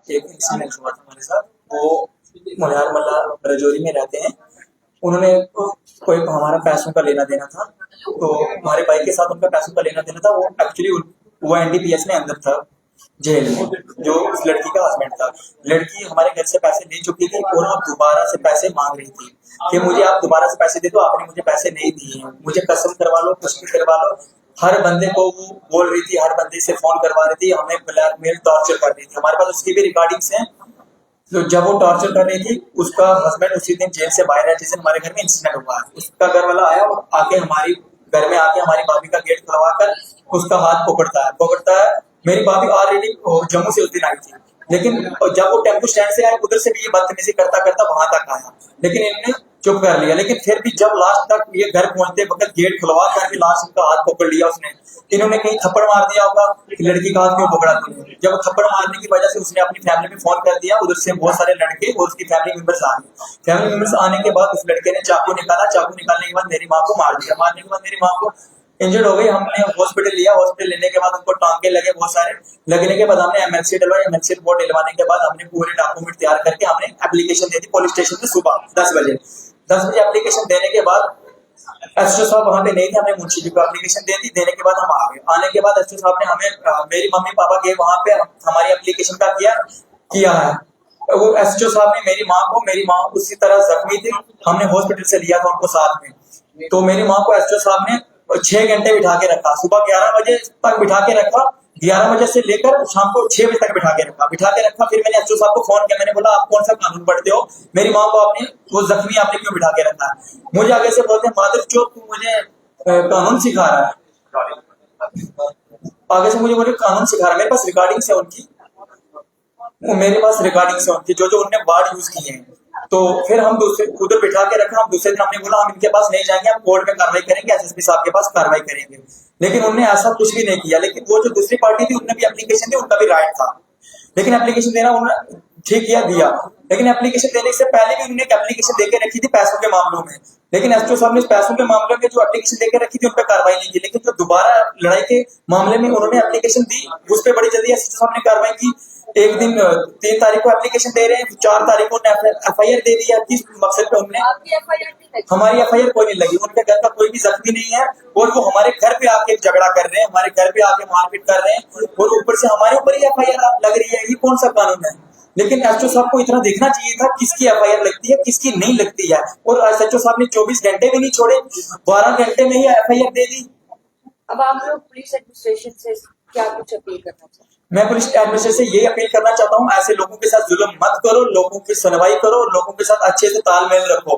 एक इंसिडेंट हुआ था हमारे साथ। वो मुनियार मल्ला रजौरी में रहते हैं। उन्होंने कोई हमारा पैसों का लेना देना था, तो हमारे भाई के साथ उनका पैसों का लेना देना था। वो एक्चुअली वो एनडीपीएस में अंदर था, जेल में, जो उस लड़की का हस्बैंड था। लड़की हमारे घर से पैसे ले चुकी थी और वो दोबारा से पैसे मांग रही थी कि मुझे आप दोबारा से पैसे दे दो, आपने मुझे पैसे नहीं दिए हैं, मुझे कसम करवा लो, कुछ भी करवा लो। हर बंदे को वो बोल रही थी, हर बंदे से फोन करवा रही थी, हमें ब्लैकमेल टॉर्चर कर रही थी। हमारे पास उसकी भी रिकॉर्डिंग्स हैं। तो जब वो टॉर्चर कर रही थी, उसका हस्बैंड उसी दिन जेल से बाहर आया जिस दिन हमारे घर में इंसिडेंट हुआ है। उसका घर वाला आया और आके हमारी घर में आके हमारी भाभी का गेट खुलवा कर उसका हाथ पकड़ता है। मेरी भाभी ऑलरेडी जम्मू से उस दिन आई थी, लेकिन जब वो टेम्पो स्टैंड से आए, उधर से भी ये बदतमीजी करता करता वहां तक आया, लेकिन इन्होंने चुप कर लिया। लेकिन फिर भी जब लास्ट तक ये घर पहुंचते वक्त गेट खुलवा करके लास्ट उनका हाथ पकड़ लिया उसने। इन्होंने कहीं थप्पड़ मार दिया होगा कि लड़की का हाथ क्यों पकड़ा तुमने। जब थप्पड़ मारने की वजह से उसने अपनी फैमिली में फोन कर दिया, उधर से बहुत सारे लड़के और उसकी फैमिली मेंबर्स आ गए। फैमिली मेंबर्स आने के बाद उस लड़के ने चाकू निकालने के बाद मेरी माँ को मार दिया। मारने के बाद मेरी माँ को इंजर्ड हो गई। हमने हॉस्पिटल लिया, हॉस्पिटल लेने के बाद उनको टांके लगे बहुत सारे। लगने के बाद हमने एमएलसी डलवाया। एमएलसी रिपोर्ट डलवाने के बाद हमने पूरे डॉक्यूमेंट तैयार करके हमने एप्लीकेशन दे दी पुलिस स्टेशन में सुबह 10 बजे एप्लीकेशन देने के बाद एसओ साहब वहां पे नहीं थे, हमने मुंशी जी को एप्लीकेशन दे दी। देने के बाद हम आ गए। आने के बाद एसओ साहब ने हमें मेरी मम्मी पापा के वहां पे हमारी एप्लीकेशन का किया है। वो एसओ साहब ने मेरी माँ उसी तरह जख्मी थी, हमने हॉस्पिटल से लिया था उनको साथ में। तो मेरी माँ को एसओ साहब ने 6 घंटे बिठा के रखा, सुबह 11 बजे तक बिठा के रखा, 11 बजे से लेकर शाम को 6 बजे तक बिठा के रखा। फिर मैंने एसओ साहब को फोन किया, मैंने बोला आप कौन सा कानून पढ़ते हो, मेरी माँ को आपने वो जख्मी आपने क्यों बिठा के रखा है। मुझे आगे से बोलते हैं मादर जो तू मुझे कानून सिखा रहा है। आगे से मुझे बोले कानून सिखा रहा है। मेरे पास रिकॉर्डिंग है उनकी, जो जो उन्होंने वर्ड यूज किए हैं। तो फिर हम दूसरे उधर बिठा के रखा। हम दूसरे दिन हमने बोला हम इनके पास नहीं जाएंगे, हम कोर्ट में कार्रवाई करेंगे, एसएसपी साहब के पास कार्रवाई करेंगे। लेकिन उन्होंने ऐसा कुछ भी नहीं किया। लेकिन वो जो दूसरी पार्टी थी उन्होंने भी एप्लीकेशन दी, उनका भी राइट था। लेकिन एप्लीकेशन देना उन्होंने ठीक किया, दिया। लेकिन एप्लीकेशन देने से पहले भी उन्होंने एक एप्लीकेशन देके रखी थी पैसों के मामलों में। लेकिन एसपी साहब ने पैसों के मामले में जो एप्लीकेशन देके रखी थी उन पर कार्रवाई नहीं की। लेकिन जो दोबारा लड़ाई के मामले में उन्होंने एप्लीकेशन दी, उस पर बड़ी जल्दी एसपी साहब ने कार्रवाई की। एक दिन 3 तारीख को एप्लीकेशन दे रहे हैं, 4 तारीख को एफआईआर दे दिया। किस मकसद पे उन्होंने? हमारी एफआईआर कोई नहीं लगी, उनके घर का कोई भी जख्मी नहीं है। और वो हमारे घर पे आके झगड़ा कर रहे हैं, हमारे घर पे आके मारपीट कर रहे हैं, और ऊपर से हमारे ऊपर ही एफआईआर लग रही है। ये कौन सा कानून है? लेकिन एसओ साहब को इतना देखना चाहिए था किसकी एफआईआर लगती है, किसकी नहीं लगती है। और एसओ साहब ने 24 घंटे भी नहीं छोड़े, 12 घंटे में ही एफआईआर दे दी। अब आप लोग पुलिस एडमिनिस्ट्रेशन से क्या कुछ अपील करना चाहते हैं? मैं पुलिस एडमिनिस्ट्रेशन से यही अपील करना चाहता हूँ, ऐसे लोगों के साथ जुल्म मत करो, लोगों की सुनवाई करो, लोगों के साथ अच्छे से तालमेल रखो।